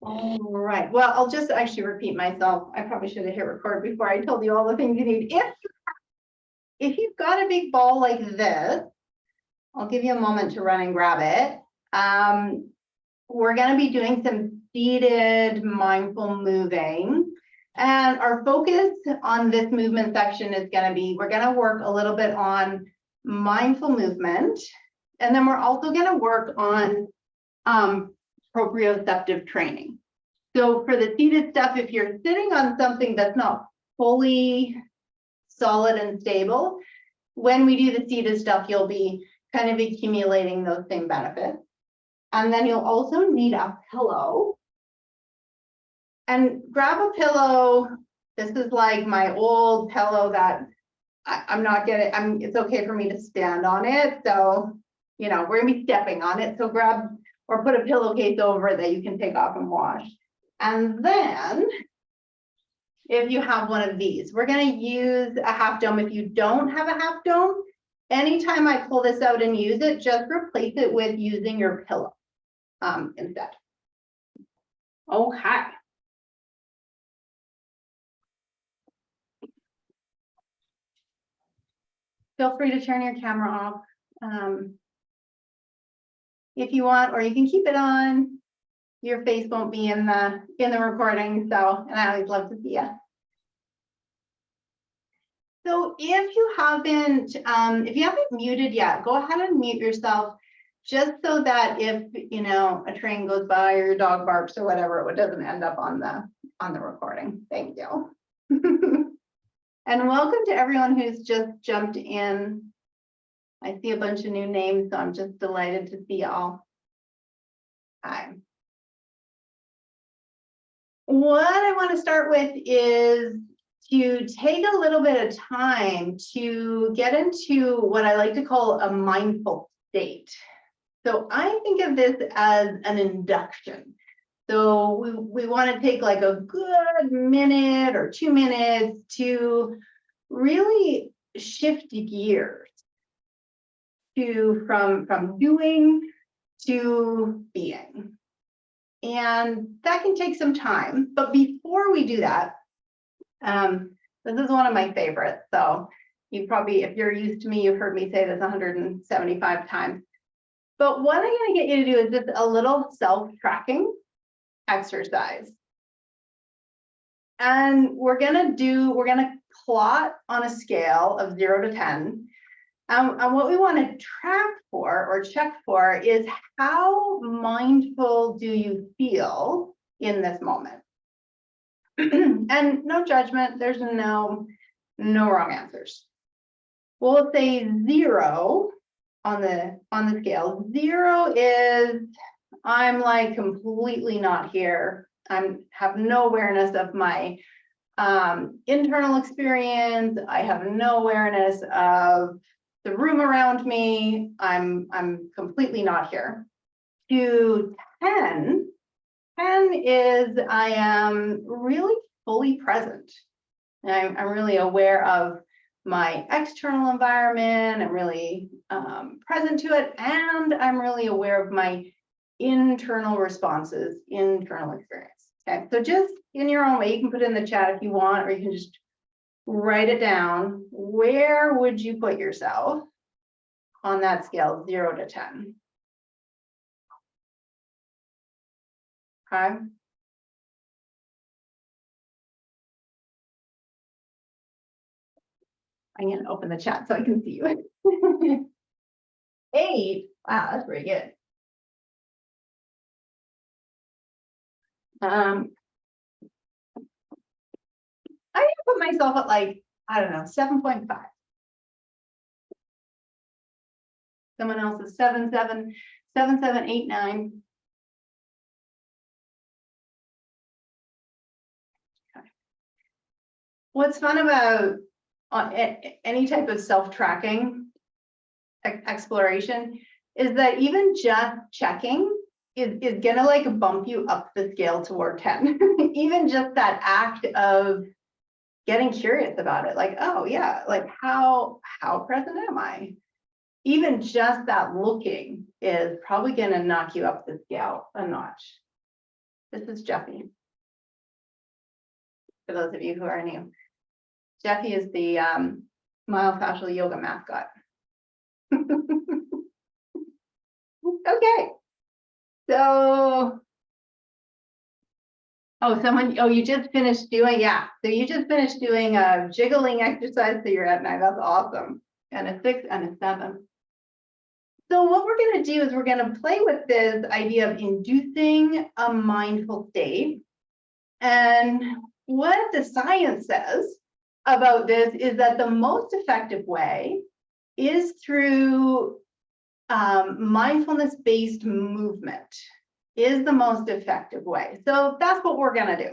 All right, well, I'll just actually repeat myself. I probably should have hit record before I told you all the things you need. If you've got a big ball like this, I'll give you a moment to run and grab it. We're going to be doing some seated mindful moving. And our focus on this movement section is going to be, we're going to work a little bit on mindful movement. And then we're also going to work on proprioceptive training. So for the seated stuff, if you're sitting on something that's not fully solid and stable, when we do the seated stuff, you'll be kind of accumulating those same benefits. And then you'll also need a pillow. And grab a pillow. This is like my old pillow that I'm not getting, it's okay for me to stand on it. So, you know, we're gonna be stepping on it. So grab or put a pillowcase over that you can take off and wash. And then if you have one of these, we're gonna use a half dome. If you don't have a half dome, anytime I pull this out and use it, just replace it with using your pillow instead. Okay. Feel free to turn your camera off if you want, or you can keep it on. Your face won't be in the recording, so, and I always love to see you. So if you haven't muted yet, go ahead and mute yourself, just so that if, you know, a train goes by or your dog barks or whatever, it doesn't end up on the recording. Thank you. And welcome to everyone who's just jumped in. I see a bunch of new names, so I'm just delighted to see y'all. Hi. What I want to start with is to take a little bit of time to get into what I like to call a mindful state. So I think of this as an induction. So we want to take like a good minute or 2 minutes to really shift gears from doing to being. And that can take some time. But before we do that, this is one of my favorites. So you probably, if you're used to me, you've heard me say this 175 times. But what I'm going to get you to do is just a little self-tracking exercise. And we're gonna plot on a scale of 0 to 10. And what we want to track for or check for is how mindful do you feel in this moment? And no judgment, there's no wrong answers. We'll say 0 on the scale. 0 is I'm like completely not here. I have no awareness of my internal experience. I have no awareness of the room around me. I'm completely not here. To 10 is I am really fully present. I'm really aware of my external environment. I'm really present to it, and I'm really aware of my internal responses, internal experience. Okay, so just in your own way, you can put it in the chat if you want, or you can just write it down. Where would you put yourself on that scale, 0 to 10? Okay. I'm going to open the chat so I can see you. 8. Wow, that's pretty good. I put myself at like, I don't know, 7.5. Someone else is 7, 7, 7, 7, 8, 9. Okay. What's fun about any type of self-tracking exploration is that even just checking is gonna like bump you up the scale toward 10. Even just that act of getting curious about it, like, oh yeah, like how present am I? Even just that looking is probably gonna knock you up the scale a notch. This is Jeffy. For those of you who are new, Jeffy is the myofascial yoga mascot. Okay, so, you just finished doing, so you just finished doing a jiggling exercise, so you're at 9, that's awesome, and a 6 and a 7. So what we're going to do is we're going to play with this idea of inducing a mindful state. And what the science says about this is that the most effective way is through mindfulness-based movement is the most effective way. So that's what we're going to do.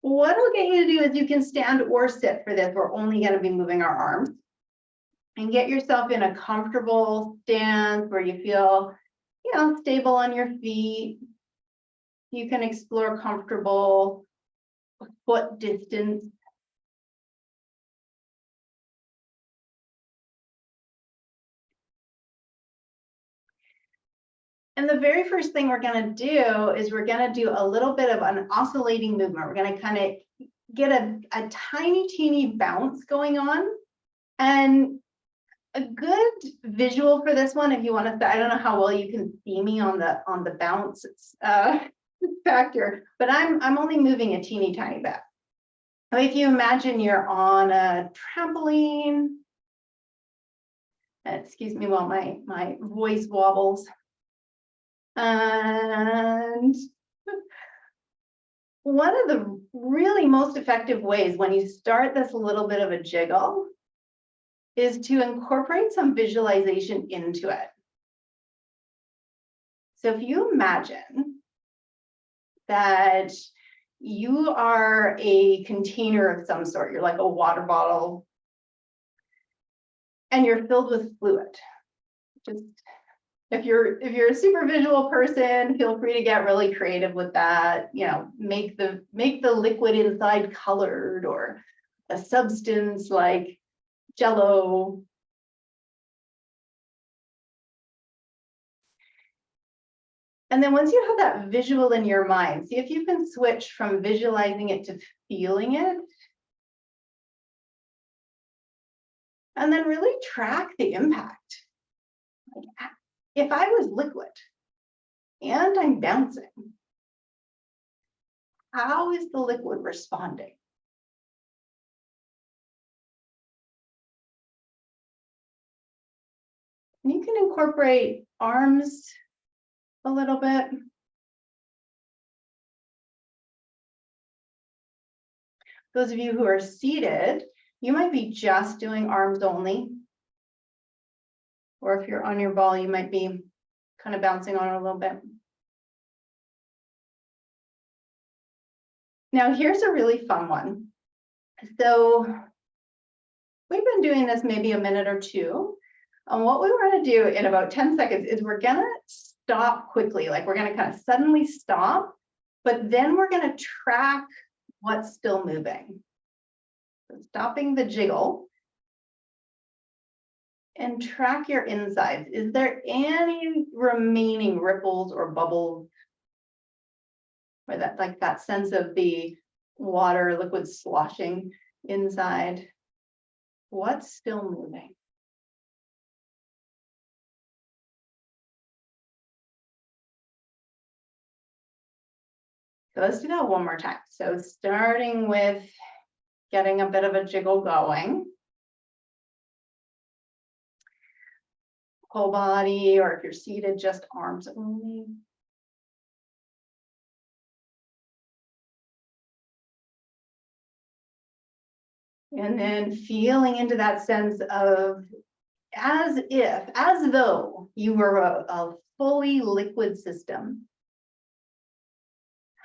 What I'll get you to do is you can stand or sit for this. We're only going to be moving our arms. And get yourself in a comfortable stance where you feel, stable on your feet. You can explore comfortable foot distance. And the very first thing we're going to do is we're going to do a little bit of an oscillating movement. We're going to kind of get a tiny, teeny bounce going on. And a good visual for this one, if you want to, I don't know how well you can see me on the bounce factor, but I'm only moving a teeny tiny bit. If you imagine you're on a trampoline, excuse me while my voice wobbles, and one of the really most effective ways when you start this little bit of a jiggle is to incorporate some visualization into it. So if you imagine that you are a container of some sort, you're like a water bottle, and you're filled with fluid. Just if you're a super visual person, feel free to get really creative with that. Make the liquid inside colored or a substance like Jello. And then once you have that visual in your mind, see if you can switch from visualizing it to feeling it. And then really track the impact. Like, if I was liquid and I'm bouncing, how is the liquid responding? And you can incorporate arms a little bit. Those of you who are seated, you might be just doing arms only. Or if you're on your ball, you might be kind of bouncing on it a little bit. Now, here's a really fun one. So we've been doing this maybe a minute or two. And what we want to do in about 10 seconds is we're going to stop quickly. Like we're going to kind of suddenly stop, but then we're going to track what's still moving. So stopping the jiggle and track your insides. Is there any remaining ripples or bubbles? Or that sense of the water, liquid sloshing inside? What's still moving? So let's do that one more time. So starting with getting a bit of a jiggle going. Whole body, or if you're seated, just arms only. And then feeling into that sense of as though you were a fully liquid system.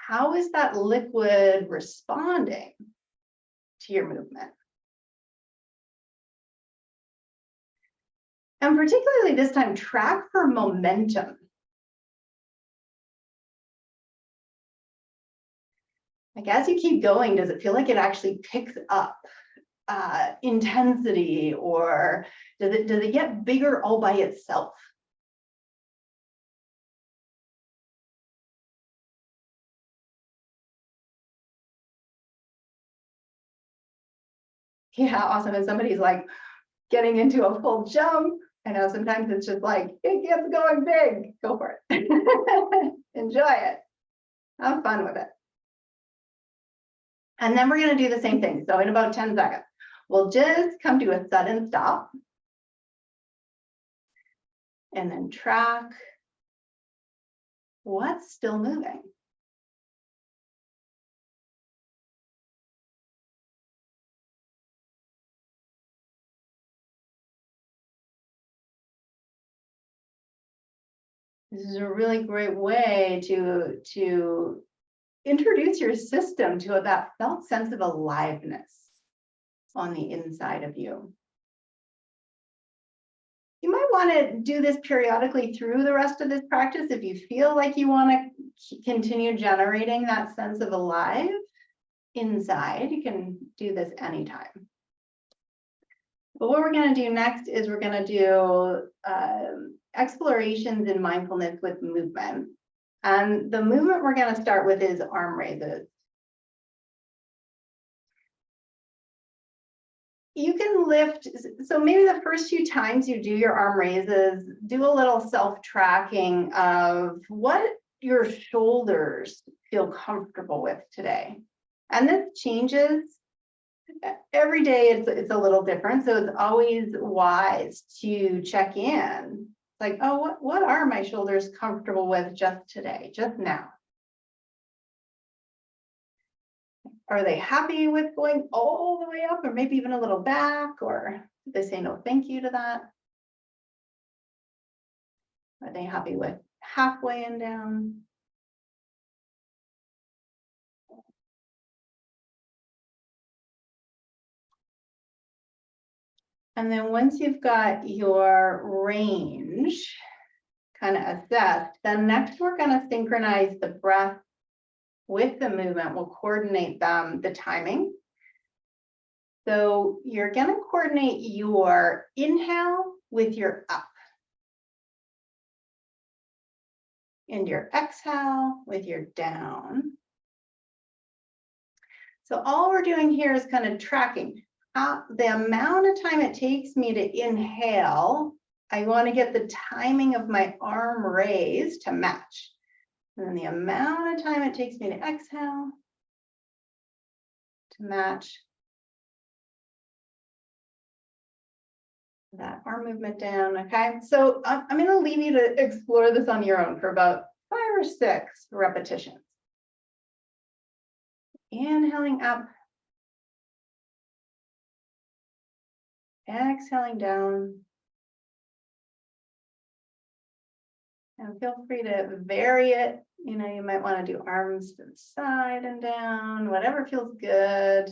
How is that liquid responding to your movement? And particularly this time, track for momentum. Like as you keep going, does it feel like it actually picks up intensity, or does it get bigger all by itself? Yeah, awesome. And somebody's like getting into a full jump. I know sometimes it's just like, it gets going big. Go for it. Enjoy it. Have fun with it. And then we're going to do the same thing. So in about 10 seconds, we'll just come to a sudden stop. And then track what's still moving. This is a really great way to introduce your system to that felt sense of aliveness on the inside of you. You might want to do this periodically through the rest of this practice if you feel like you want to continue generating that sense of alive inside. You can do this anytime. But what we're going to do next is we're going to do explorations in mindfulness with movement. And the movement we're going to start with is arm raises. You can lift, so maybe the first few times you do your arm raises, do a little self-tracking of what your shoulders feel comfortable with today. And this changes. Every day it's a little different, so it's always wise to check in. Like, oh, what are my shoulders comfortable with just today, just now? Are they happy with going all the way up, or maybe even a little back, or do they say no thank you to that? Are they happy with halfway and down? And then once you've got your range kind of assessed, then next we're going to synchronize the breath with the movement. We'll coordinate the timing. So you're going to coordinate your inhale with your up, and your exhale with your down. So all we're doing here is kind of tracking the amount of time it takes me to inhale. I want to get the timing of my arm raise to match. And then the amount of time it takes me to exhale to match that arm movement down. Okay, so I'm going to leave you to explore this on your own for about 5 or 6 repetitions. Inhaling up, exhaling down, and feel free to vary it. You know, you might want to do arms to the side and down, whatever feels good.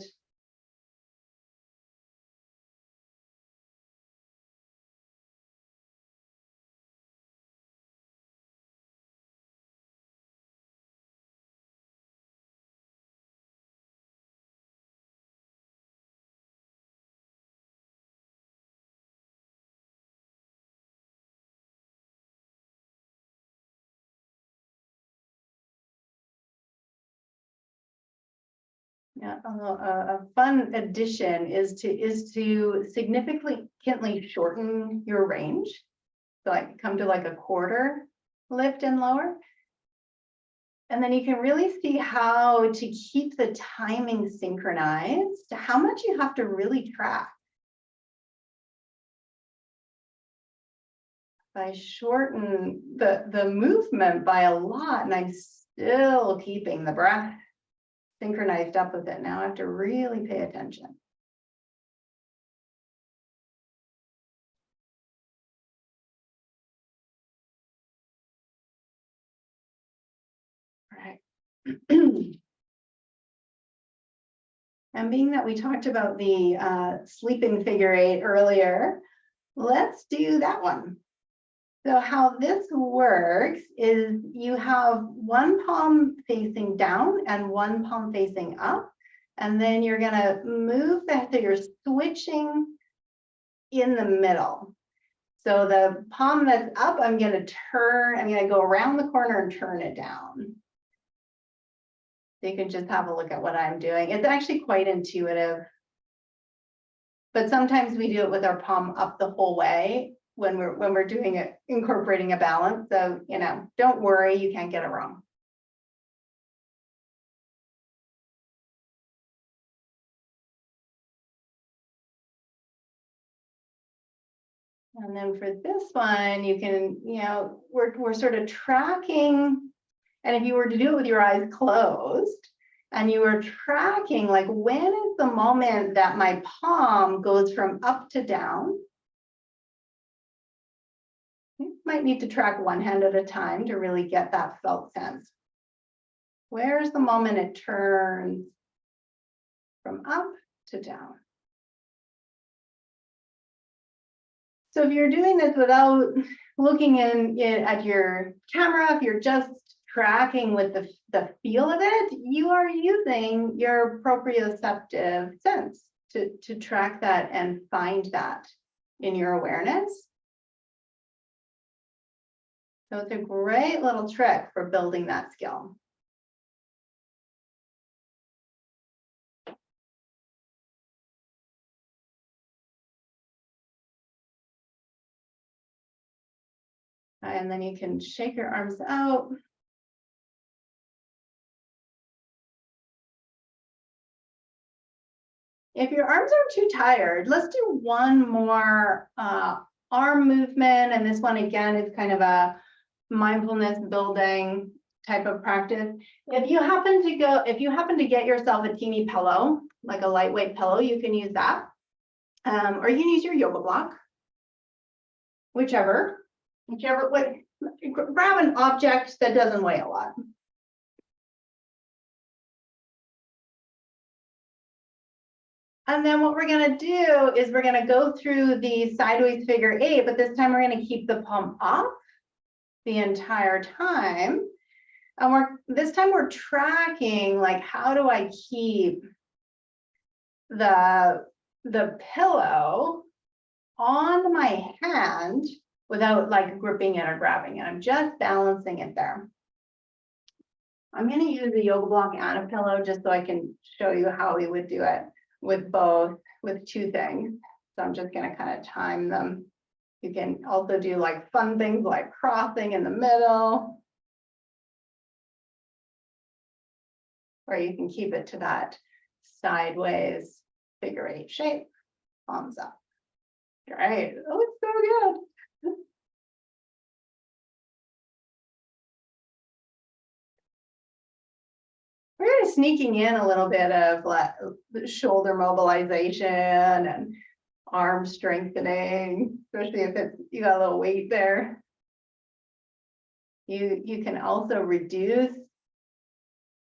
Yeah, a fun addition is to significantly shorten your range. So like come to like a quarter lift and lower. And then you can really see how to keep the timing synchronized, how much you have to really track. If I shorten the movement by a lot and I'm still keeping the breath synchronized up with it, now I have to really pay attention. All right. And being that we talked about the sleeping figure 8 earlier, let's do that one. So how this works is you have one palm facing down and one palm facing up, and then you're going to move that, so you're switching in the middle. So the palm that's up, I'm going to go around the corner and turn it down. So you can just have a look at what I'm doing. It's actually quite intuitive. but sometimes we do it with our palm up the whole way when we're doing it, incorporating a balance. So, you know, don't worry, you can't get it wrong. And then for this one, you can, you know, we're sort of tracking, and if you were to do it with your eyes closed, and you were tracking, like, when is the moment that my palm goes from up to down? You might need to track one hand at a time to really get that felt sense. Where's the moment it turns from up to down? So if you're doing this without looking at your camera, if you're just tracking with the feel of it, you are using your proprioceptive sense to track that and find that in your awareness. So it's a great little trick for building that skill. And then you can shake your arms out. If your arms are too tired, let's do one more arm movement. And this one, again, is kind of a mindfulness building type of practice. If you happen to get yourself a teeny pillow, like a lightweight pillow, you can use that. Or you can use your yoga block, whichever way. Grab an object that doesn't weigh a lot. And then what we're going to do is we're going to go through the sideways figure 8, but this time we're going to keep the palm up the entire time. And this time we're tracking, like, how do I keep the pillow on my hand without, like, gripping it or grabbing it. I'm just balancing it there. I'm going to use a yoga block and a pillow just so I can show you how we would do it with two things. So I'm just going to kind of time them. You can also do, like, fun things like crossing in the middle, or you can keep it to that sideways figure 8 shape. Palms up. Great. That looks so good. We're kind of sneaking in a little bit of, like, shoulder mobilization and arm strengthening, especially if you got a little weight there. You can also reduce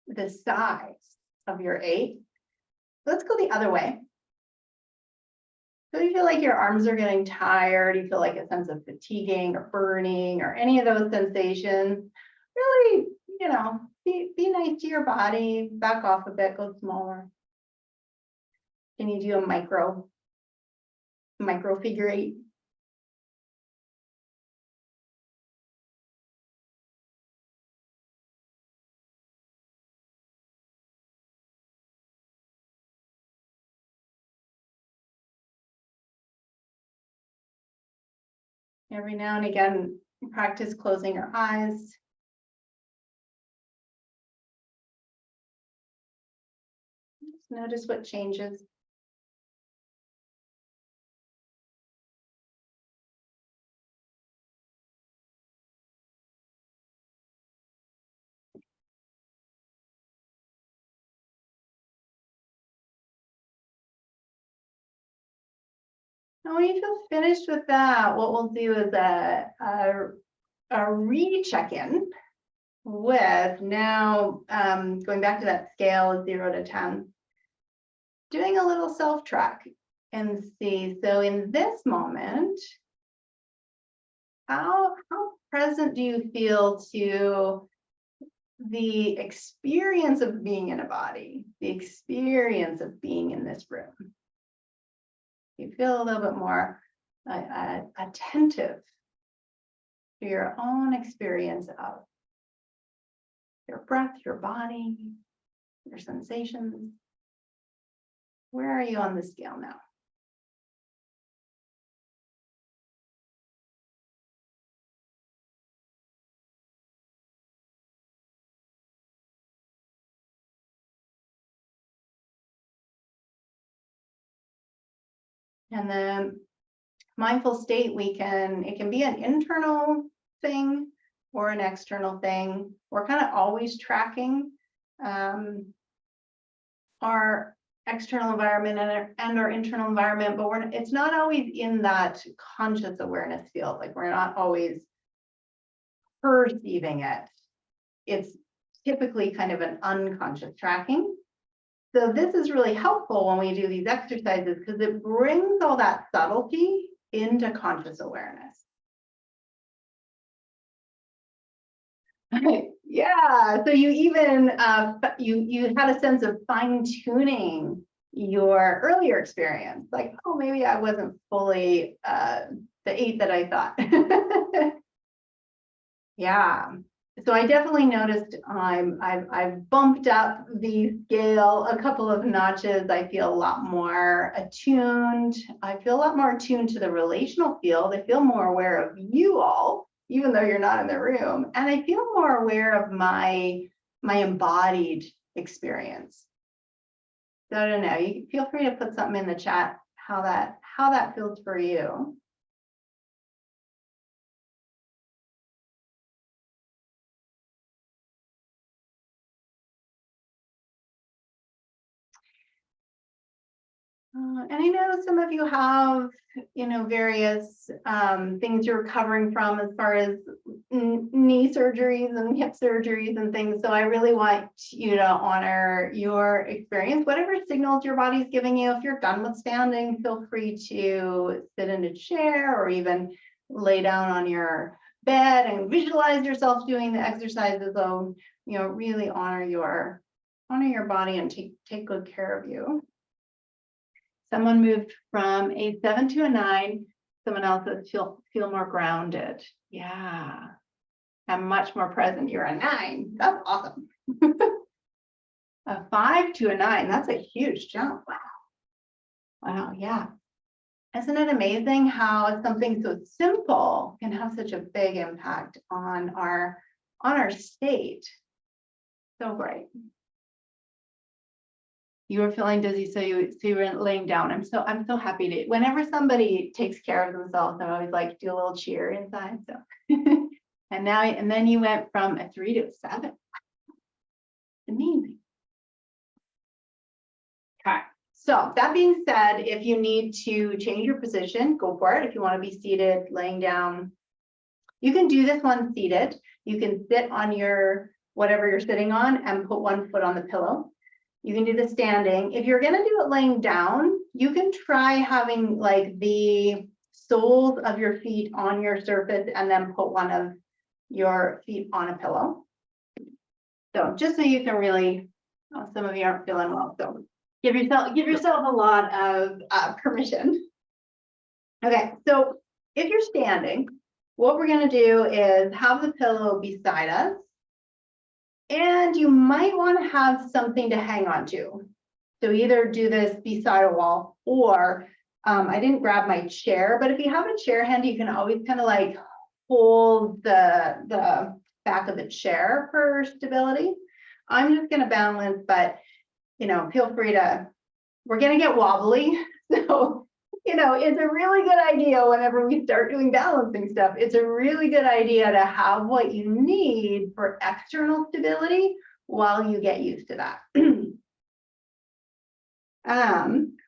the size of your 8. Let's go the other way. So you feel like your arms are getting tired, you feel like a sense of fatiguing or burning or any of those sensations, really, you know, be nice to your body, back off a bit, go smaller. Can you do a micro figure 8? Every now and again, practice closing your eyes. Just notice what changes. And when you feel finished with that, what we'll do is a re-check-in with now going back to that scale of 0 to 10, doing a little self-track and see. So in this moment, how present do you feel to the experience of being in a body, the experience of being in this room? You feel a little bit more attentive to your own experience of your breath, your body, your sensations. Where are you on the scale now? And then mindful state, it can be an internal thing or an external thing. We're kind of always tracking our external environment and our internal environment, but it's not always in that conscious awareness field. Like, we're not always perceiving it. It's typically kind of an unconscious tracking. So this is really helpful when we do these exercises, because it brings all that subtlety into conscious awareness. Yeah, so you even you had a sense of fine-tuning your earlier experience, like, oh, maybe I wasn't fully the 8 that I thought. Yeah, so I definitely noticed I've bumped up the scale a couple of notches. I feel a lot more attuned. I feel a lot more attuned to the relational field. I feel more aware of you all, even though you're not in the room. And I feel more aware of my embodied experience. So I don't know, you feel free to put something in the chat, how that feels for you. And I know some of you have, various things you're recovering from as far as knee surgeries and hip surgeries and things. So I really want you to honor your experience, whatever signals your body's giving you. If you're done with standing, feel free to sit in a chair or even lay down on your bed and visualize yourself doing the exercises. So, really honor your body and take good care of you. Someone moved from a 7 to a 9. Someone else says feel more grounded. Yeah, I'm much more present. You're a 9. That's awesome. A 5 to a 9. That's a huge jump. Wow. Wow. Yeah. Isn't it amazing how something so simple can have such a big impact on our state? So great. You were feeling dizzy, so you were laying down. I'm so happy to. Whenever somebody takes care of themselves, I always like do a little cheer inside. So, and then you went from a 3 to a 7. Amazing. Okay. So that being said, if you need to change your position, go for it. If you want to be seated, laying down, you can do this one seated. You can sit on your whatever you're sitting on and put one foot on the pillow. You can do the standing. If you're going to do it laying down, you can try having like the soles of your feet on your surface and then put one of your feet on a pillow. So just so you can really, some of you aren't feeling well, so give yourself a lot of permission. Okay, so if you're standing, what we're going to do is have the pillow beside us. And you might want to have something to hang on to. So either do this beside a wall, or I didn't grab my chair, but if you have a chair handy, you can always kind of like hold the back of the chair for stability. I'm just going to balance, but feel free to, we're going to get wobbly. So, it's a really good idea whenever we start doing balancing stuff. It's a really good idea to have what you need for external stability while you get used to that.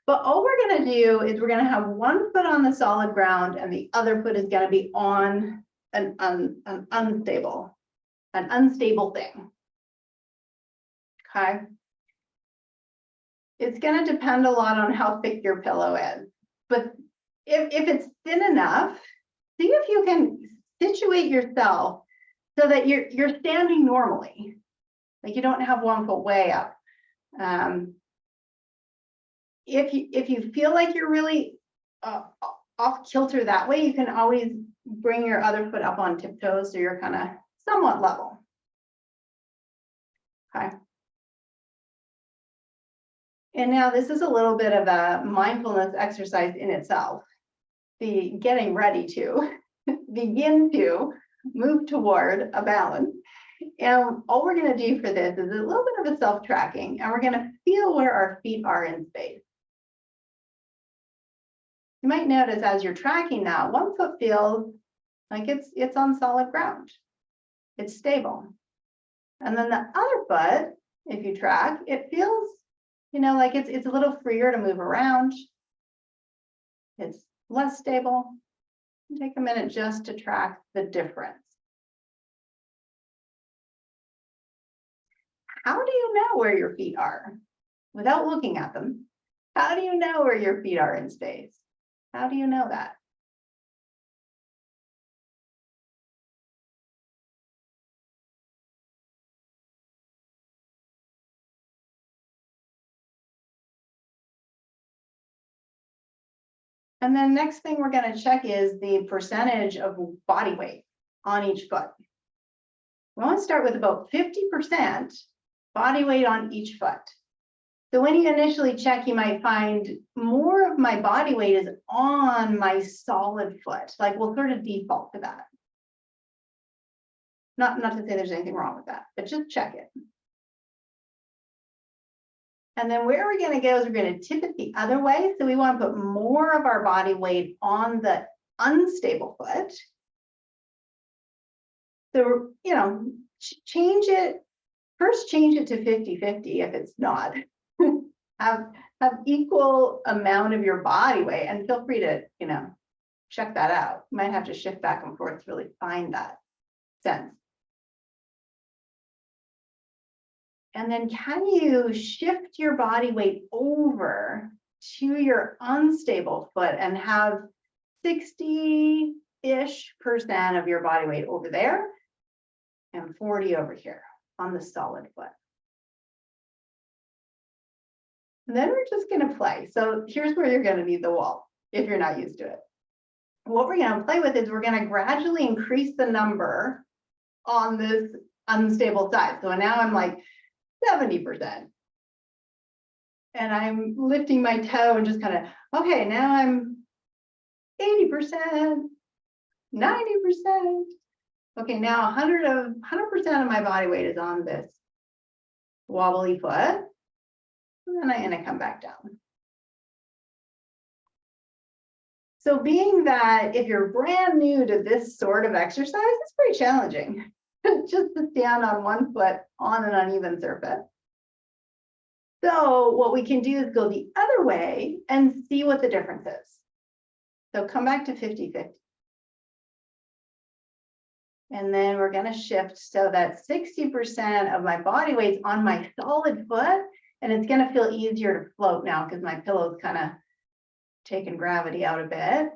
But all we're going to do is we're going to have one foot on the solid ground and the other foot is going to be on an unstable thing. Okay. It's going to depend a lot on how thick your pillow is. But if it's thin enough, see if you can situate yourself so that you're standing normally. Like you don't have one foot way up. If you feel like you're really off kilter that way, you can always bring your other foot up on tiptoes so you're kind of somewhat level. Okay. And now this is a little bit of a mindfulness exercise in itself. The getting ready to begin to move toward a balance. And all we're going to do for this is a little bit of a self-tracking, and we're going to feel where our feet are in space. You might notice as you're tracking now, one foot feels like it's on solid ground. It's stable. And then the other foot, if you track, it feels, like it's a little freer to move around. It's less stable. Take a minute just to track the difference. How do you know where your feet are without looking at them? How do you know where your feet are in space? How do you know that? And then next thing we're going to check is the percentage of body weight on each foot. We want to start with about 50% body weight on each foot. So when you initially check, you might find more of my body weight is on my solid foot. Like we'll sort of default to that. Not to say there's anything wrong with that, but just check it. And then where we're going to go is we're going to tip it the other way. So we want to put more of our body weight on the unstable foot. So, change it. First, change it to 50-50 if it's not. have equal amount of your body weight, and feel free to, check that out. You might have to shift back and forth to really find that sense. And then can you shift your body weight over to your unstable foot and have 60-ish% of your body weight over there and 40 over here on the solid foot. And then we're just going to play. So here's where you're going to need the wall if you're not used to it. What we're going to play with is we're going to gradually increase the number on this unstable side. So now I'm like 70%. And I'm lifting my toe and just kind of, okay, now I'm 80%, 90%. Okay, now 100% of my body weight is on this wobbly foot. And then I'm going to come back down. So being that if you're brand new to this sort of exercise, it's pretty challenging just to stand on one foot on an uneven surface. So what we can do is go the other way and see what the difference is. So come back to 50-50. And then we're going to shift so that 60% of my body weight's on my solid foot, and it's going to feel easier to float now because my pillow's kind of taking gravity out a bit.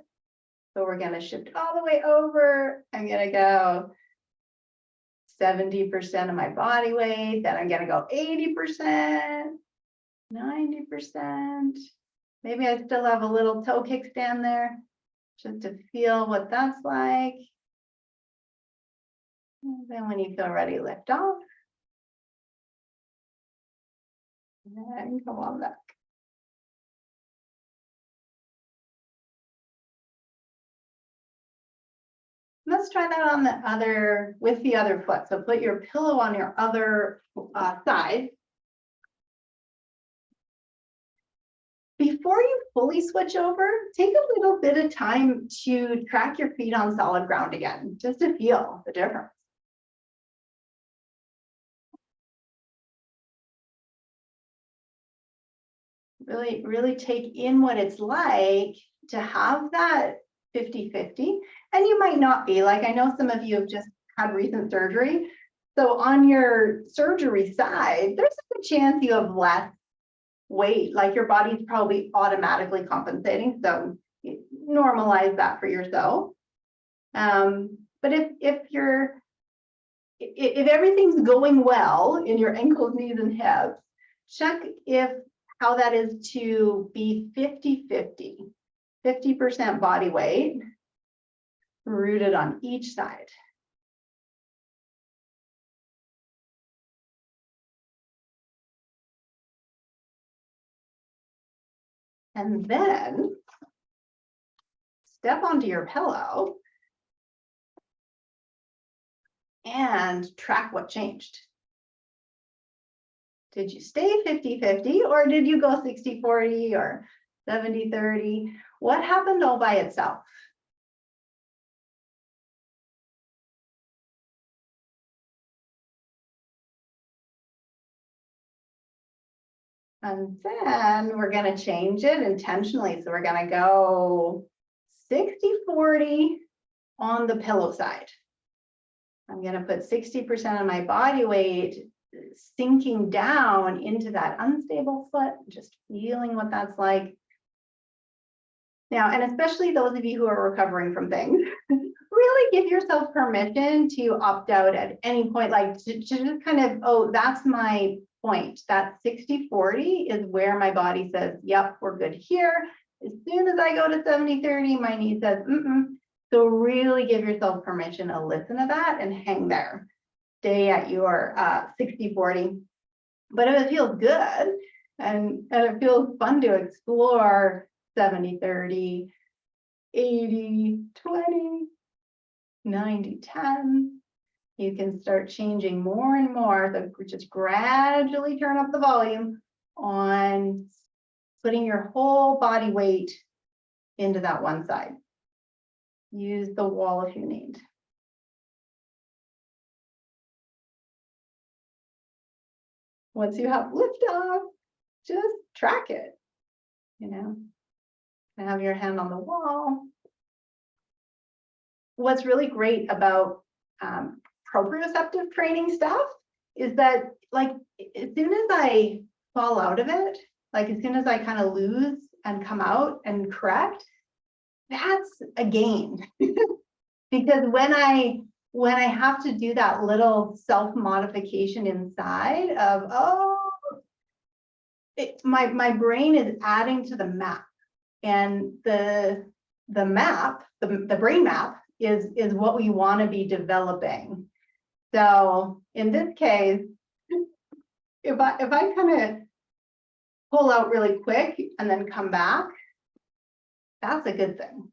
So we're going to shift all the way over. I'm going to go 70% of my body weight. Then I'm going to go 80%, 90%. Maybe I still have a little toe kickstand there just to feel what that's like. And then when you feel ready, lift off. And come on back. Let's try that on with the other foot. So put your pillow on your other side. Before you fully switch over, take a little bit of time to track your feet on solid ground again, just to feel the difference. Really take in what it's like to have that 50-50. And you might not be, like I know some of you have just had recent surgery. So on your surgery side, there's a good chance you have less weight, like your body's probably automatically compensating. So normalize that for yourself. But if everything's going well in your ankles, knees, and hips, check how that is to be 50-50, 50% body weight rooted on each side. And then step onto your pillow and track what changed. Did you stay 50-50 or did you go 60-40 or 70-30. What happened all by itself? And then we're going to change it intentionally. So we're going to go 60-40 on the pillow side. I'm going to put 60% of my body weight sinking down into that unstable foot, just feeling what that's like. Now, and especially those of you who are recovering from things, really give yourself permission to opt out at any point, like to just kind of, oh, that's my point. That 60-40 is where my body says, yep, we're good here. As soon as I go to 70-30, my knee says, So really give yourself permission to listen to that and hang there. Stay at your 60-40. But if it feels good and it feels fun to explore 70-30, 80-20, 90-10, you can start changing more and more. So just gradually turn up the volume on putting your whole body weight into that one side. Use the wall if you need. Once you have liftoff, just track it, and have your hand on the wall. What's really great about proprioceptive training stuff is that, like, as soon as I fall out of it, like as soon as I kind of lose and come out and correct, that's a gain. Because when I have to do that little self-modification inside of, my brain is adding to the map, and the map, the brain map is what we want to be developing. So in this case, if I kind of pull out really quick and then come back, that's a good thing.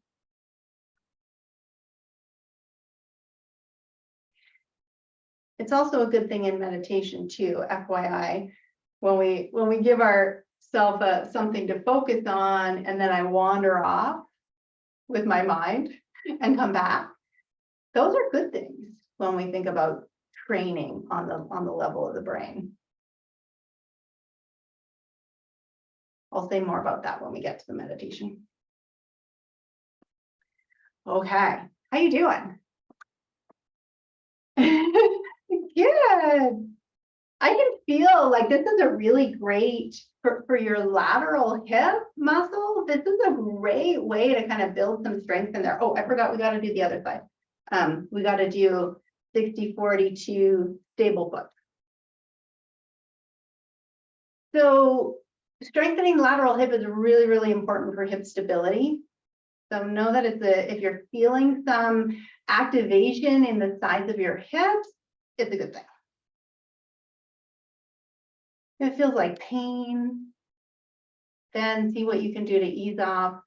It's also a good thing in meditation too, FYI, when we give ourselves something to focus on, and then I wander off with my mind and come back. Those are good things when we think about training on the level of the brain. I'll say more about that when we get to the meditation. Okay, how you doing? Good. I can feel like this is a really great for your lateral hip muscle. This is a great way to kind of build some strength in there. Oh, I forgot, we got to do the other side. We got to do 60-40 to stable foot. So strengthening lateral hip is really, really important for hip stability. So know that if you're feeling some activation in the sides of your hips, it's a good thing. If it feels like pain, then see what you can do to ease off.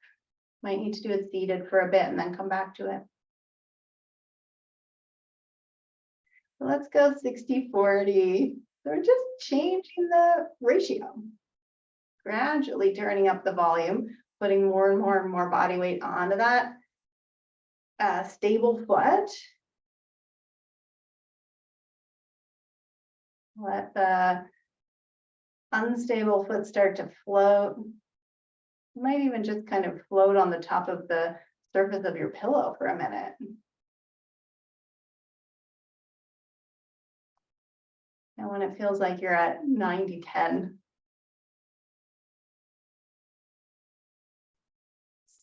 Might need to do it seated for a bit and then come back to it. So let's go 60-40. So we're just changing the ratio. Gradually turning up the volume, putting more and more and more body weight onto that stable foot. Let the unstable foot start to float. You might even just kind of float on the top of the surface of your pillow for a minute. And when it feels like you're at 90-10.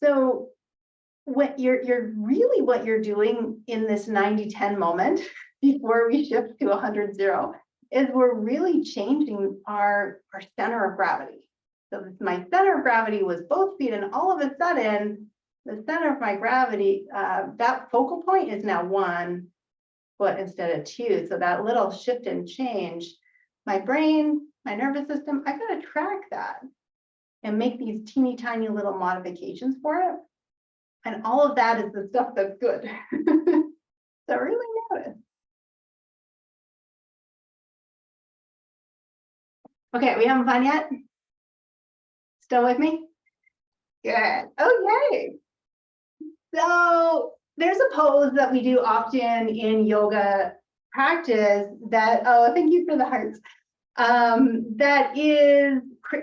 So what you're doing in this 90-10 moment before we shift to 100-0 is we're really changing our center of gravity. So my center of gravity was both feet, and all of a sudden, the center of my gravity, that focal point is now 1 foot instead of 2. So that little shift and change, my brain, my nervous system, I gotta track that and make these teeny tiny little modifications for it. And all of that is the stuff that's good. So really notice. Okay, we having fun yet? Still with me? Good. Okay. So there's a pose that we do often in yoga practice that, oh, thank you for the hearts.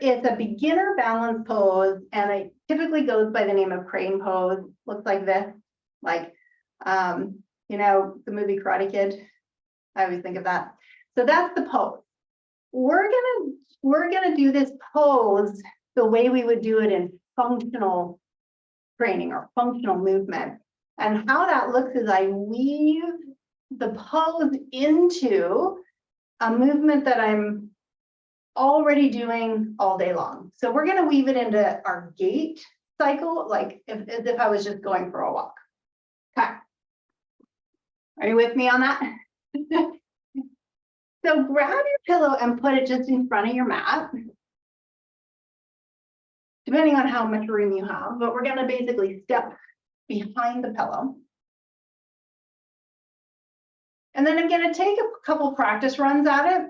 It's a beginner balance pose, and it typically goes by the name of crane pose. Looks like this, like, the movie Karate Kid. I always think of that. So that's the pose. We're gonna do this pose the way we would do it in functional training or functional movement. And how that looks is I weave the pose into a movement that I'm already doing all day long. So we're going to weave it into our gait cycle, like as if I was just going for a walk. Okay. Are you with me on that? So grab your pillow and put it just in front of your mat, depending on how much room you have, but we're going to basically step behind the pillow. And then I'm going to take a couple practice runs at it.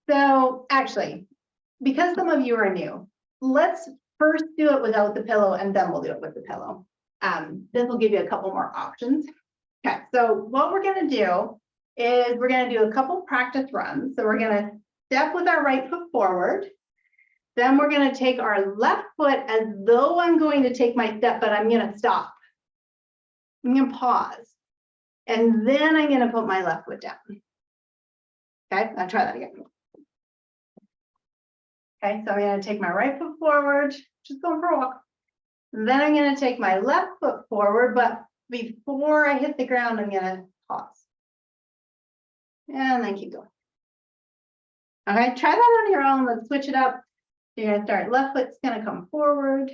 So actually, because some of you are new, let's first do it without the pillow and then we'll do it with the pillow. This will give you a couple more options. Okay, so what we're going to do is we're going to do a couple practice runs. So we're going to step with our right foot forward. Then we're going to take our left foot as though I'm going to take my step, but I'm going to stop. I'm going to pause. And then I'm going to put my left foot down. Okay, I'll try that again. Okay, so I'm going to take my right foot forward, just going for a walk. Then I'm going to take my left foot forward, but before I hit the ground, I'm going to pause. And then keep going. Okay, try that on your own. Let's switch it up. You're going to start, left foot's going to come forward.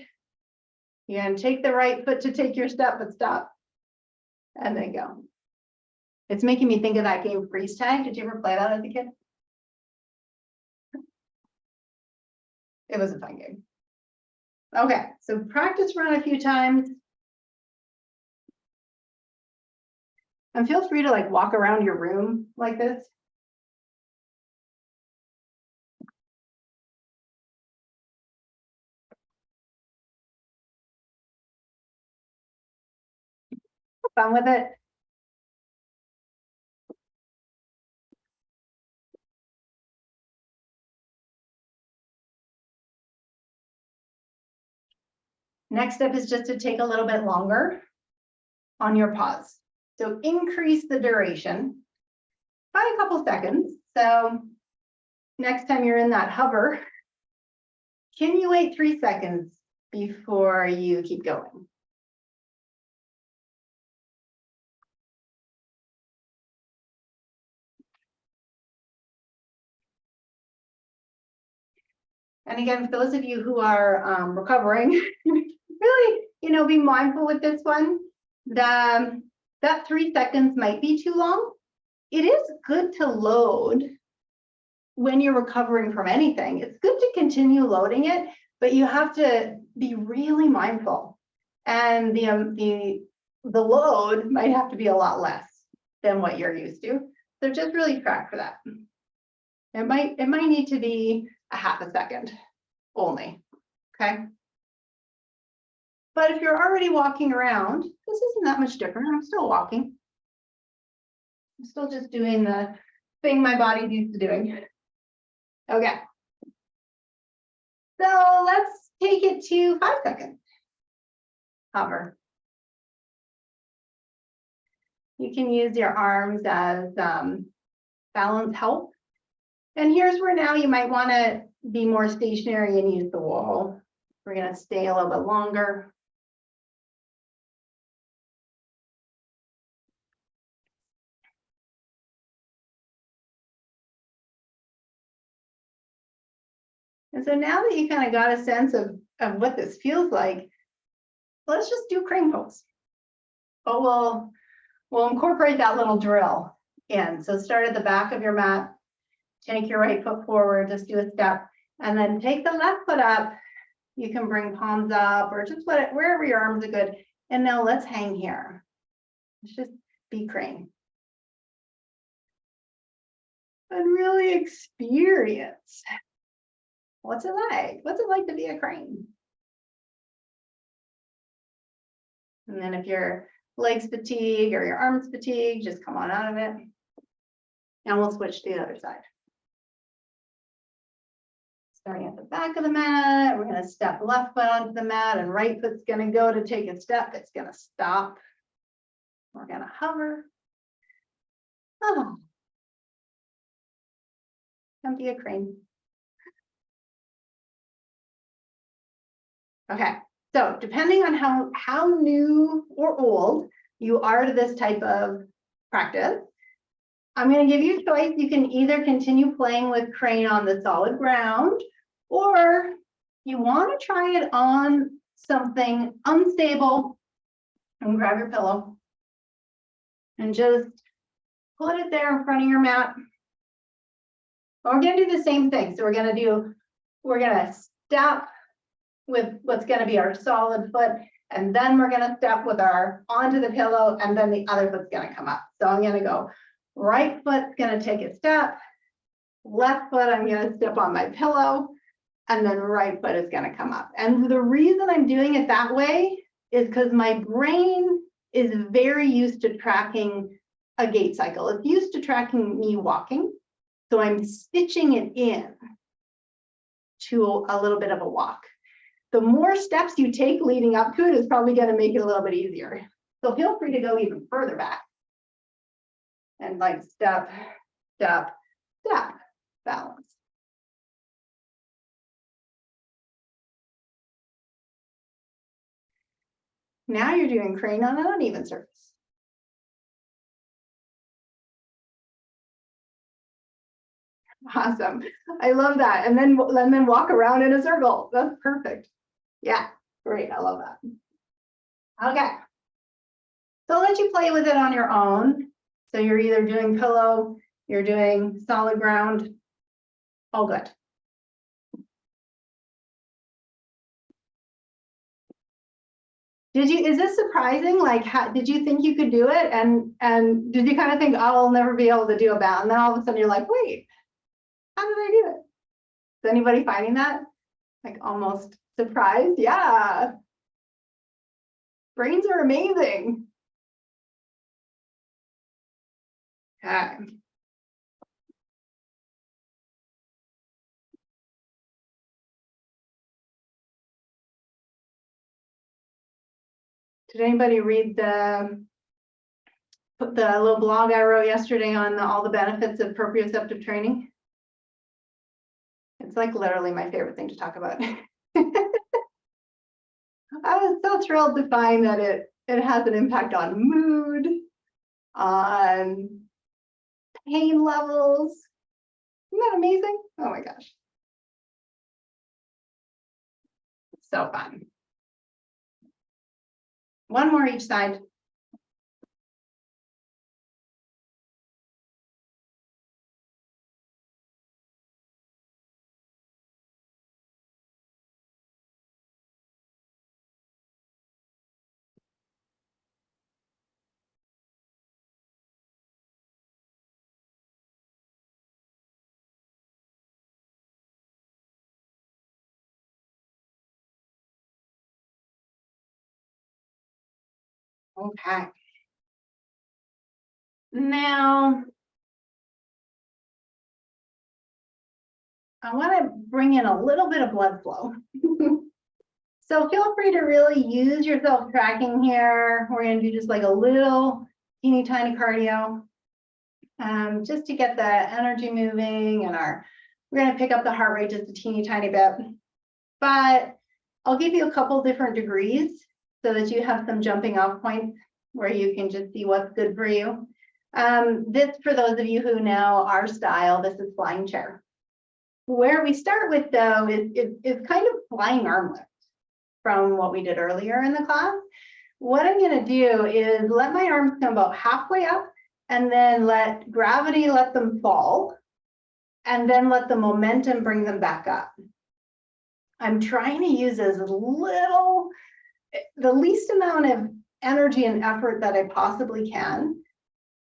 You're going to take the right foot to take your step, but stop. And then go. It's making me think of that game Freeze Tag. Did you ever play that as a kid? It was a fun game. Okay, so practice run a few times. And feel free to like walk around your room like this. Have fun with it. Next step is just to take a little bit longer on your pause. So increase the duration by a couple seconds. So next time you're in that hover, can you wait 3 seconds before you keep going? And again, for those of you who are recovering, really, be mindful with this one. That 3 seconds might be too long. It is good to load when you're recovering from anything. It's good to continue loading it, but you have to be really mindful. And the load might have to be a lot less than what you're used to. So just really track for that. It might need to be a half a second only, okay? But if you're already walking around, this isn't that much different. I'm still walking. I'm still just doing the thing my body's used to doing. Okay. So let's take it to 5 seconds. Hover. You can use your arms as balance help. And here's where now you might want to be more stationary and use the wall. We're going to stay a little bit longer. And so now that you kind of got a sense of what this feels like, let's just do crane pose. But we'll incorporate that little drill in. So start at the back of your mat, take your right foot forward, just do a step, and then take the left foot up. You can bring palms up or just wherever your arms are good. And now let's hang here. Let's just be crane. And really experience. What's it like? What's it like to be a crane? And then if your legs fatigue or your arms fatigue, just come on out of it. And we'll switch to the other side. Starting at the back of the mat, we're going to step left foot onto the mat and right foot's going to go to take a step. It's going to stop. We're going to hover. Oh. Don't be a crane. Okay, so depending on how new or old you are to this type of practice, I'm going to give you a choice. You can either continue playing with crane on the solid ground, or you want to try it on something unstable, and grab your pillow and just put it there in front of your mat. We're going to do the same thing. So we're going to step with what's going to be our solid foot, and then we're going to step with our onto the pillow, and then the other foot's going to come up. So I'm going to go right foot's going to take a step, left foot I'm going to step on my pillow, and then right foot is going to come up. And the reason I'm doing it that way is because my brain is very used to tracking a gait cycle. It's used to tracking me walking. So I'm stitching it in to a little bit of a walk. The more steps you take leading up to it is probably going to make it a little bit easier. So feel free to go even further back. And like step, step, step, balance. Now you're doing crane on an uneven surface. Awesome. I love that. And then walk around in a circle. That's perfect. Yeah, great. I love that. Okay. So I'll let you play with it on your own. So you're either doing pillow, you're doing solid ground, all good. Is this surprising? Like, did you think you could do it? And did you kind of think, oh, I'll never be able to do a bound? And then all of a sudden you're like, wait, how did I do it? Is anybody finding that? Like almost surprised? Yeah. Brains are amazing. Okay. Did anybody read the little blog I wrote yesterday on all the benefits of proprioceptive training? It's like literally my favorite thing to talk about. I was so thrilled to find that it has an impact on mood, on pain levels. Isn't that amazing? Oh my gosh. So fun. One more each side. Okay. Now, I want to bring in a little bit of blood flow. So feel free to really use your self-tracking here. We're going to do just like a little teeny tiny cardio, just to get the energy moving, and we're going to pick up the heart rate just a teeny tiny bit. But I'll give you a couple different degrees so that you have some jumping off points where you can just see what's good for you. This, for those of you who know our style, this is flying chair. Where we start with, though, is kind of flying arm lift from what we did earlier in the class. What I'm going to do is let my arms come about halfway up, and then let gravity let them fall, and then let the momentum bring them back up. I'm trying to use the least amount of energy and effort that I possibly can.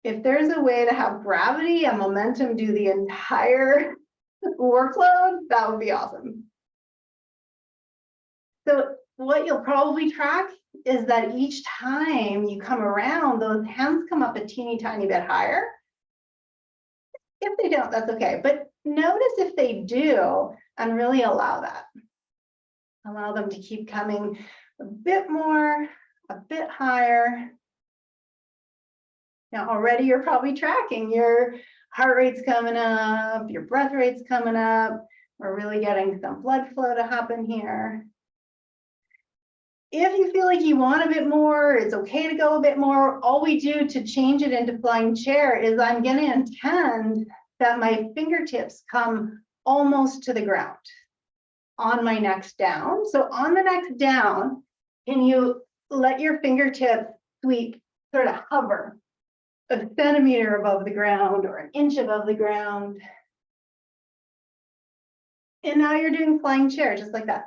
If there's a way to have gravity and momentum do the entire workload, that would be awesome. So what you'll probably track is that each time you come around, those hands come up a teeny tiny bit higher. If they don't, that's okay. But notice if they do, and really allow that. Allow them to keep coming a bit more, a bit higher. Now already you're probably tracking your heart rate's coming up, your breath rate's coming up. We're really getting some blood flow to happen here. If you feel like you want a bit more, it's okay to go a bit more. All we do to change it into flying chair is I'm going to intend that my fingertips come almost to the ground on my next down. So on the next down, can you let your fingertips sweep, sort of hover a centimeter above the ground or an inch above the ground? And now you're doing flying chair, just like that.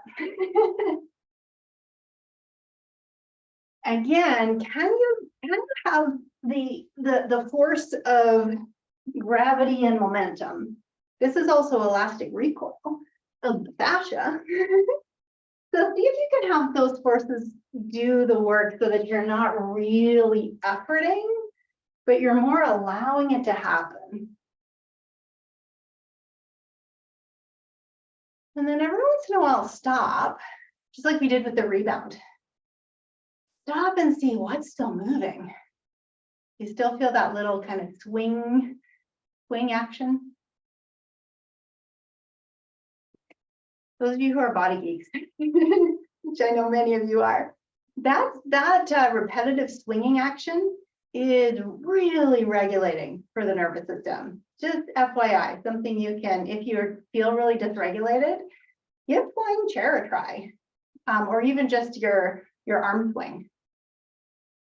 Again, can you have the force of gravity and momentum? This is also elastic recoil of the fascia. So see if you can have those forces do the work so that you're not really efforting, but you're more allowing it to happen. And then every once in a while, stop, just like we did with the rebound. Stop and see what's still moving. You still feel that little kind of swing action? Those of you who are body geeks, which I know many of you are, that repetitive swinging action is really regulating for the nervous system. Just FYI, something you can, if you feel really dysregulated, give flying chair a try, or even just your arm swing.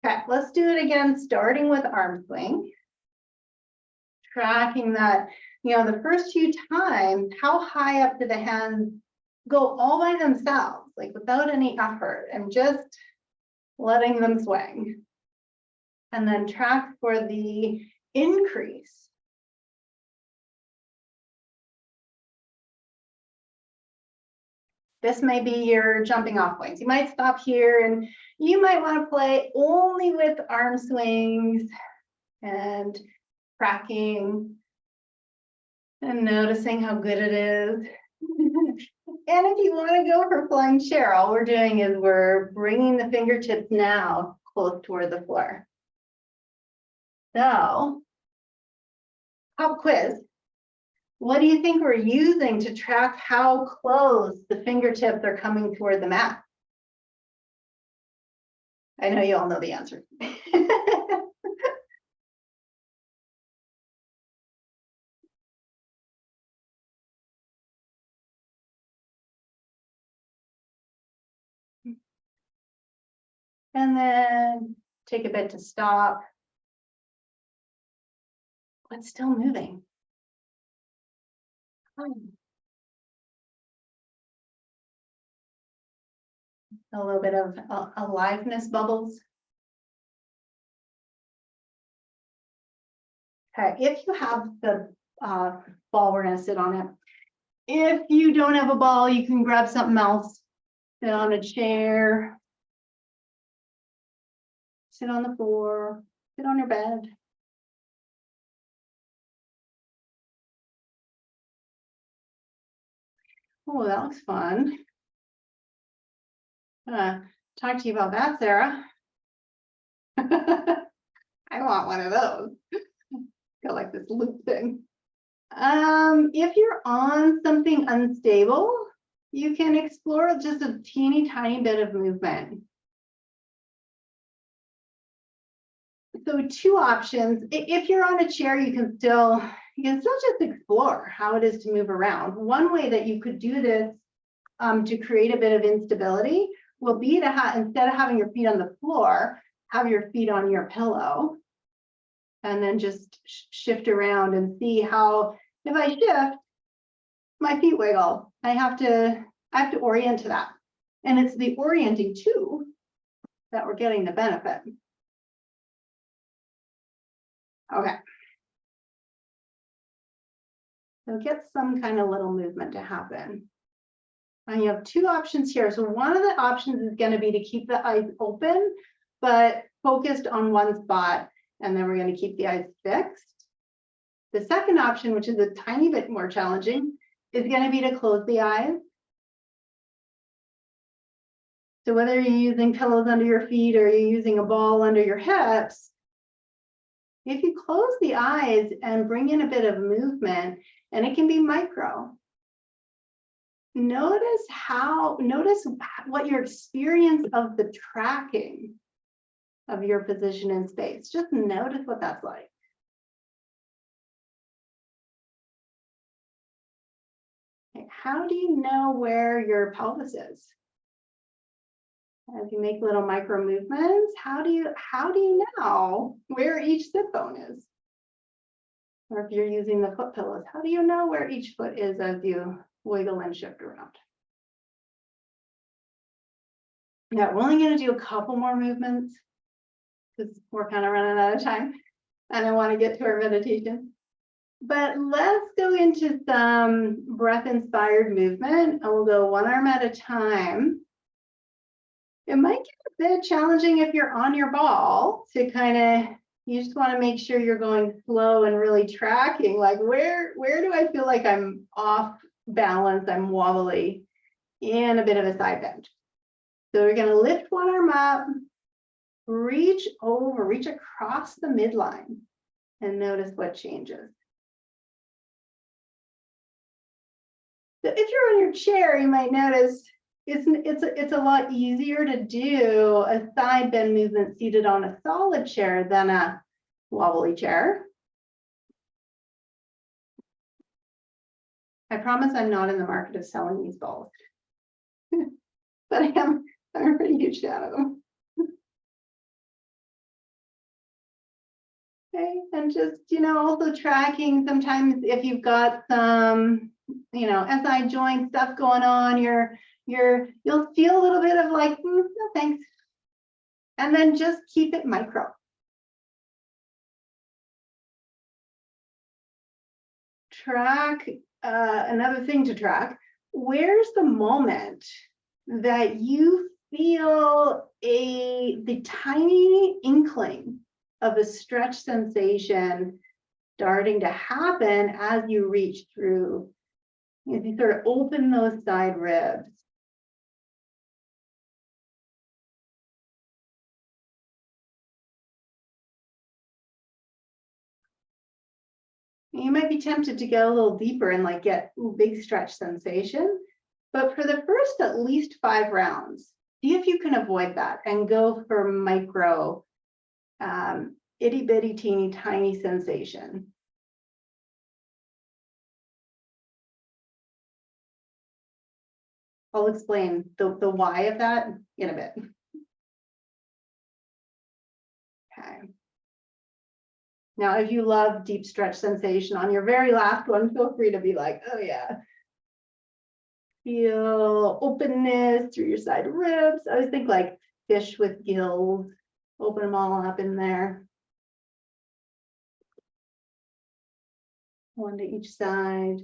Okay, let's do it again, starting with arm swing. Tracking that, the first few times, how high up do the hands go all by themselves, like without any effort, and just letting them swing. And then track for the increase. This may be your jumping off points. You might stop here and you might want to play only with arm swings and tracking and noticing how good it is. And if you want to go for flying chair, all we're doing is we're bringing the fingertips now close toward the floor. So, pop quiz. What do you think we're using to track how close the fingertips are coming toward the mat? I know you all know the answer. And then take a bit to stop. What's still moving? A little bit of aliveness bubbles. Okay, if you have the ball, we're going to sit on it. If you don't have a ball, you can grab something else. Sit on a chair. Sit on the floor. Sit on your bed. Oh, that looks fun. Talk to you about that, Sarah. I want one of those. Got like this loop thing. If you're on something unstable, you can explore just a teeny tiny bit of movement. So two options. If you're on a chair, you can still just explore how it is to move around. One way that you could do this to create a bit of instability will be to instead of having your feet on the floor, have your feet on your pillow, and then just shift around and see how, if I shift, my feet wiggle. I have to orient to that. And it's the orienting too that we're getting the benefit. Okay. So get some kind of little movement to happen. And you have two options here. So one of the options is going to be to keep the eyes open, but focused on one spot. And then we're going to keep the eyes fixed. The second option, which is a tiny bit more challenging, is going to be to close the eyes. So whether you're using pillows under your feet or you're using a ball under your hips, if you close the eyes and bring in a bit of movement, and it can be micro, notice what your experience of the tracking of your position in space. Just notice what that's like. Okay, how do you know where your pelvis is? As you make little micro movements, how do you know where each sit bone is? Or if you're using the foot pillows, how do you know where each foot is as you wiggle and shift around? Yeah, we're only going to do a couple more movements because we're kind of running out of time and I want to get to our meditation. But let's go into some breath-inspired movement, and we'll go one arm at a time. It might get a bit challenging if you're on your ball to you just want to make sure you're going slow and really tracking, like where do I feel like I'm off balance, I'm wobbly, and a bit of a side bend. So we're going to lift one arm up, reach across the midline, and notice what changes. So if you're on your chair, you might notice it's a lot easier to do a side bend movement seated on a solid chair than a wobbly chair. I promise I'm not in the market of selling these balls, but I'm a pretty huge fan of them. Okay, and just, also tracking sometimes if you've got some, SI joint stuff going on, you'll feel a little bit of like, no thanks. And then just keep it micro. Track, another thing to track, where's the moment that you feel the tiny inkling of a stretch sensation starting to happen as you reach through, as you sort of open those side ribs. You might be tempted to go a little deeper and like get big stretch sensation, but for the first at least 5 rounds, see if you can avoid that and go for micro, itty bitty teeny tiny sensation. I'll explain the why of that in a bit. Okay. Now, if you love deep stretch sensation on your very last one, feel free to be like, oh yeah. Feel openness through your side ribs. I always think like fish with gills, open them all up in there. One to each side.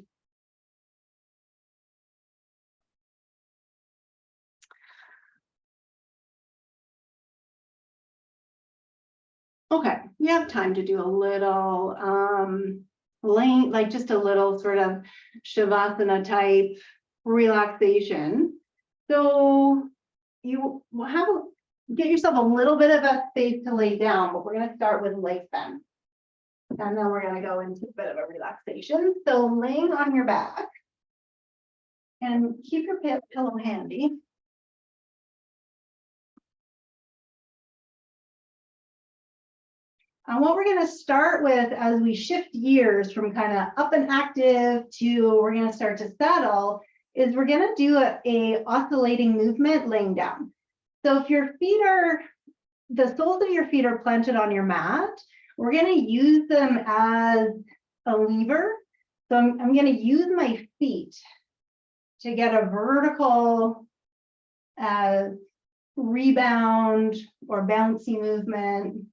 Okay, we have time to do a little like just a little sort of shavasana type relaxation. So you will get yourself a little bit of a space to lay down, but we're going to start with leg bend. And then we're going to go into a bit of a relaxation. So laying on your back and keep your pillow handy. And what we're going to start with as we shift gears from kind of up and active to we're going to start to settle is we're going to do a oscillating movement laying down. So if your feet are, the soles of your feet are planted on your mat, we're going to use them as a lever. So I'm going to use my feet to get a vertical rebound or bouncy movement.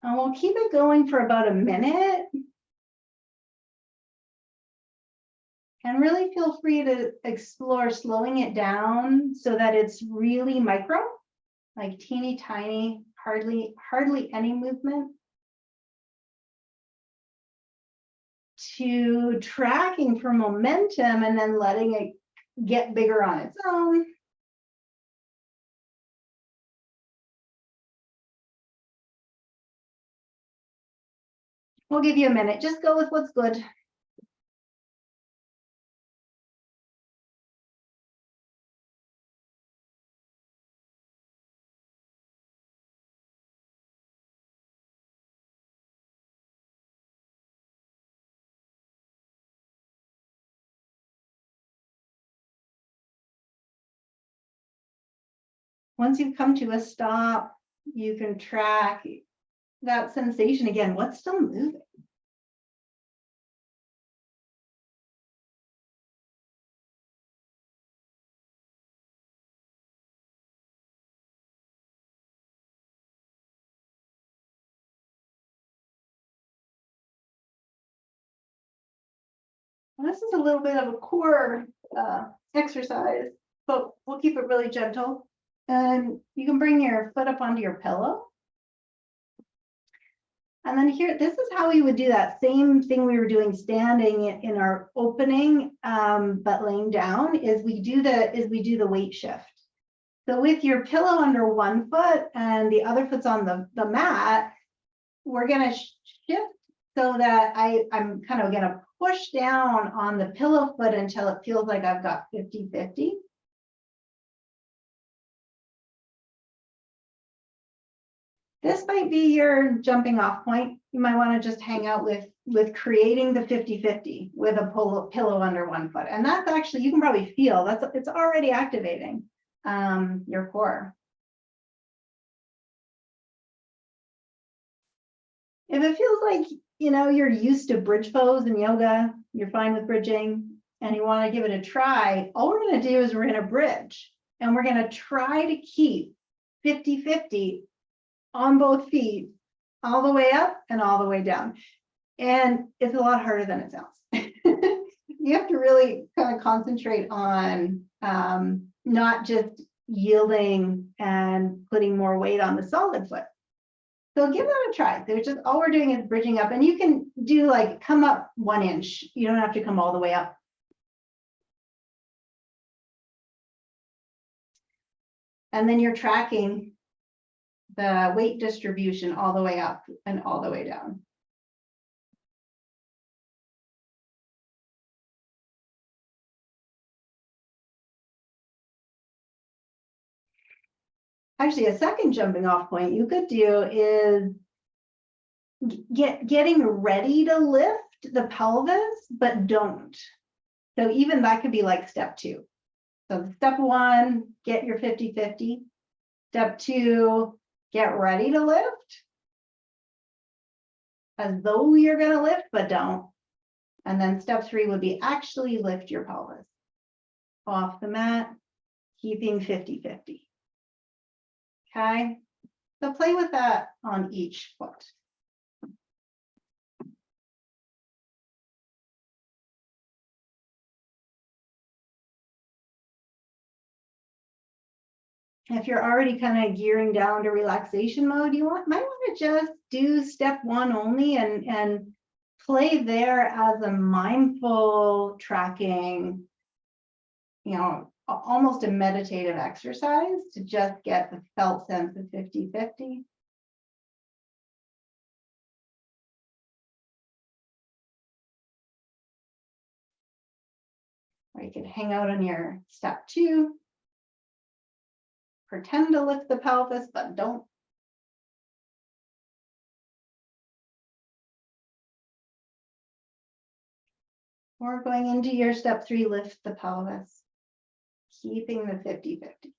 And we'll keep it going for about a minute. And really feel free to explore slowing it down so that it's really micro, like teeny tiny, hardly any movement, to tracking for momentum and then letting it get bigger on its own. We'll give you a minute. Just go with what's good. Once you've come to a stop, you can track that sensation again. What's still moving? This is a little bit of a core exercise, but we'll keep it really gentle. And you can bring your foot up onto your pillow. And then here, this is how we would do that same thing we were doing standing in our opening, but laying down, is we do the weight shift. So with your pillow under one foot and the other foot's on the mat, we're gonna shift so that I'm kind of gonna push down on the pillow foot until it feels like I've got 50-50. This might be your jumping off point. You might want to just hang out with creating the 50-50 with a pillow under one foot. And that's actually, you can probably feel it's already activating your core. If it feels like, you're used to bridge pose in yoga, you're fine with bridging, and you want to give it a try, all we're going to do is we're going to bridge, and we're going to try to keep 50-50 on both feet, all the way up and all the way down. And it's a lot harder than it sounds. You have to really kind of concentrate on not just yielding and putting more weight on the solid foot. So give that a try. There's just, all we're doing is bridging up, and you can do like come up 1 inch. You don't have to come all the way up. And then you're tracking the weight distribution all the way up and all the way down. Actually, a second jumping off point you could do is getting ready to lift the pelvis, but don't. So even that could be like step 2. So step 1, get your 50-50. Step 2, get ready to lift, as though you're going to lift, but don't. And then step 3 would be actually lift your pelvis off the mat, keeping 50-50. Okay, so play with that on each foot. If you're already kind of gearing down to relaxation mode, you might want to just do step 1 only and play there as a mindful tracking, almost a meditative exercise to just get the felt sense of 50-50. Or you could hang out on your step 2. Pretend to lift the pelvis, but don't. Or going into your step 3, lift the pelvis, keeping the 50-50.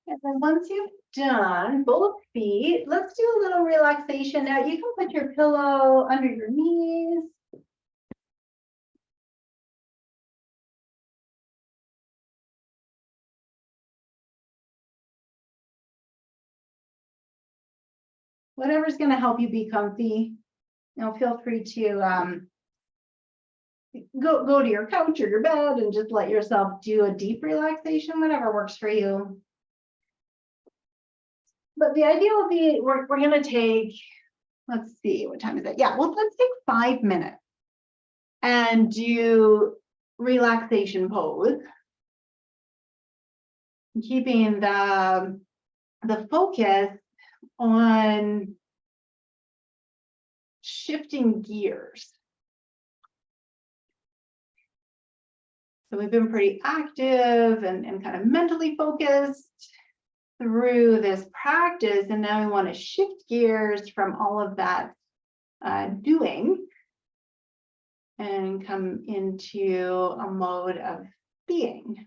And then once you've done both feet, let's do a little relaxation. Now you can put your pillow under your knees. Whatever's going to help you be comfy. Feel free to go to your couch or your bed and just let yourself do a deep relaxation, whatever works for you. But the idea will be we're going to take, let's see, what time is it? Yeah, well, let's take 5 minutes and do relaxation pose, keeping the focus on shifting gears. So we've been pretty active and kind of mentally focused through this practice, and now we want to shift gears from all of that doing and come into a mode of being.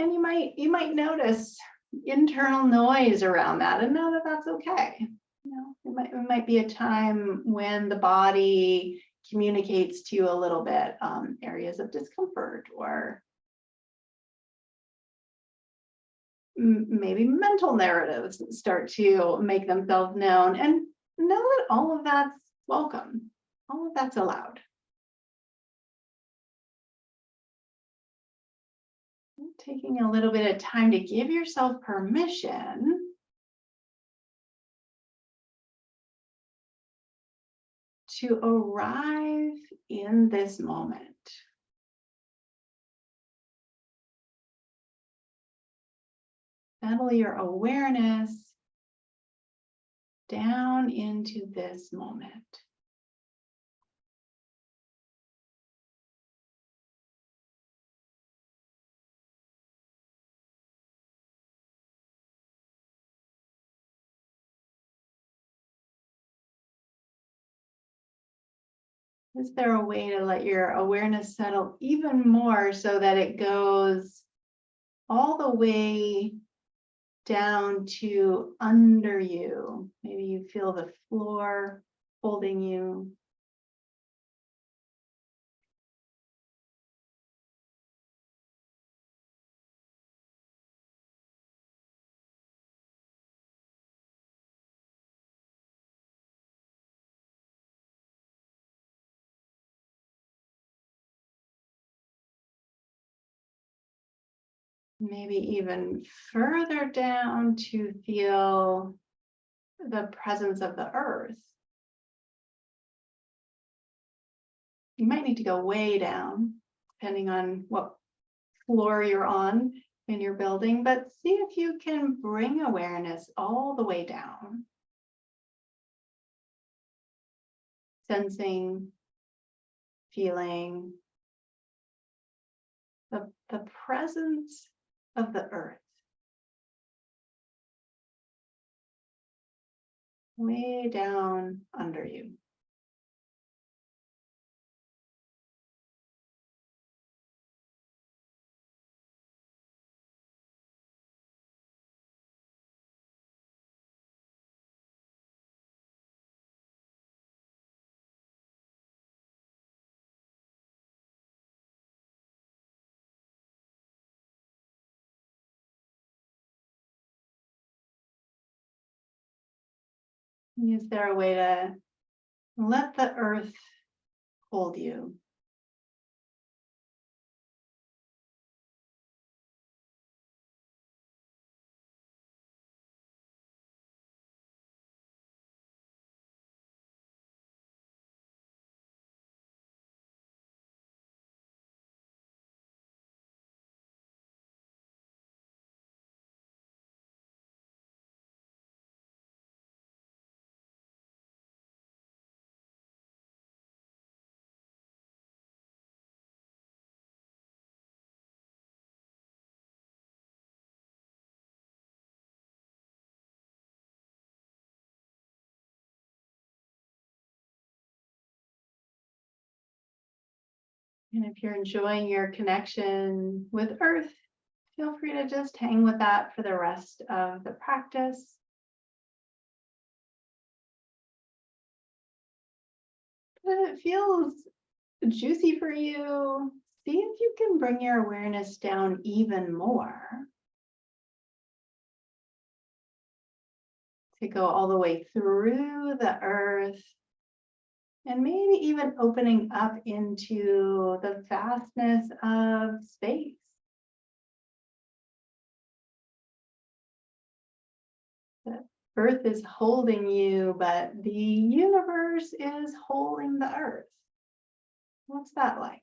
And you might notice internal noise around that, and know that that's okay. It might be a time when the body communicates to you a little bit, areas of discomfort, or maybe mental narratives start to make themselves known, and know that all of that's welcome. All of that's allowed. Taking a little bit of time to give yourself permission to arrive in this moment. Settle your awareness down into this moment. Is there a way to let your awareness settle even more so that it goes all the way down to under you? Maybe you feel the floor holding you. Maybe even further down to feel the presence of the earth. You might need to go way down, depending on what floor you're on in your building, but see if you can bring awareness all the way down. Sensing, feeling the presence of the earth. Way down under you. Is there a way to let the earth hold you? And if you're enjoying your connection with Earth, feel free to just hang with that for the rest of the practice. If it feels juicy for you, see if you can bring your awareness down even more. To go all the way through the earth, and maybe even opening up into the vastness of space. The earth is holding you, but the universe is holding the earth. What's that like?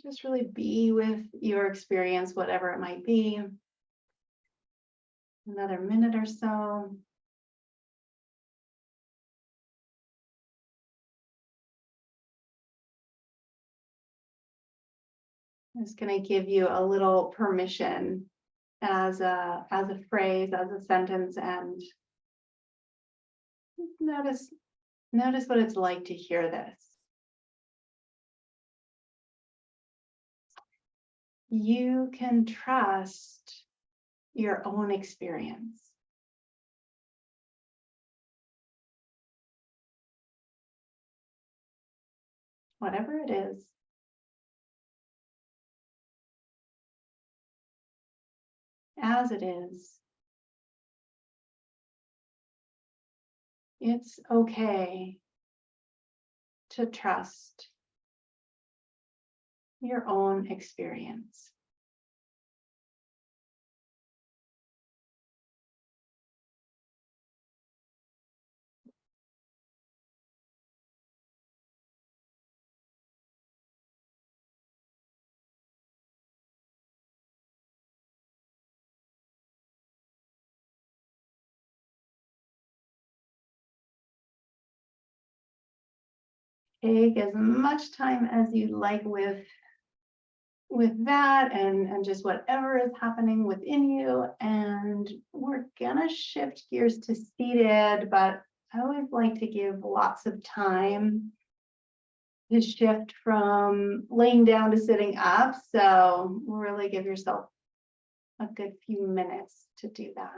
Just really be with your experience, whatever it might be. Another minute or so. I'm just going to give you a little permission as a phrase, as a sentence, and notice what it's like to hear this. You can trust your own experience. Whatever it is. As it is. It's okay to trust your own experience. Take as much time as you'd like with that and just whatever is happening within you. And we're gonna shift gears to seated, but I always like to give lots of time to shift from laying down to sitting up. So really give yourself a good few minutes to do that.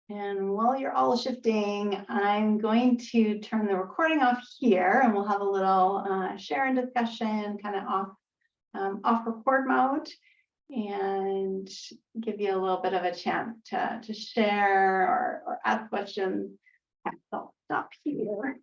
And while you're all shifting, I'm going to turn the recording off here, and we'll have a little share and discussion kind of off record mode, and give you a little bit of a chance to share or ask questions. I'll stop here.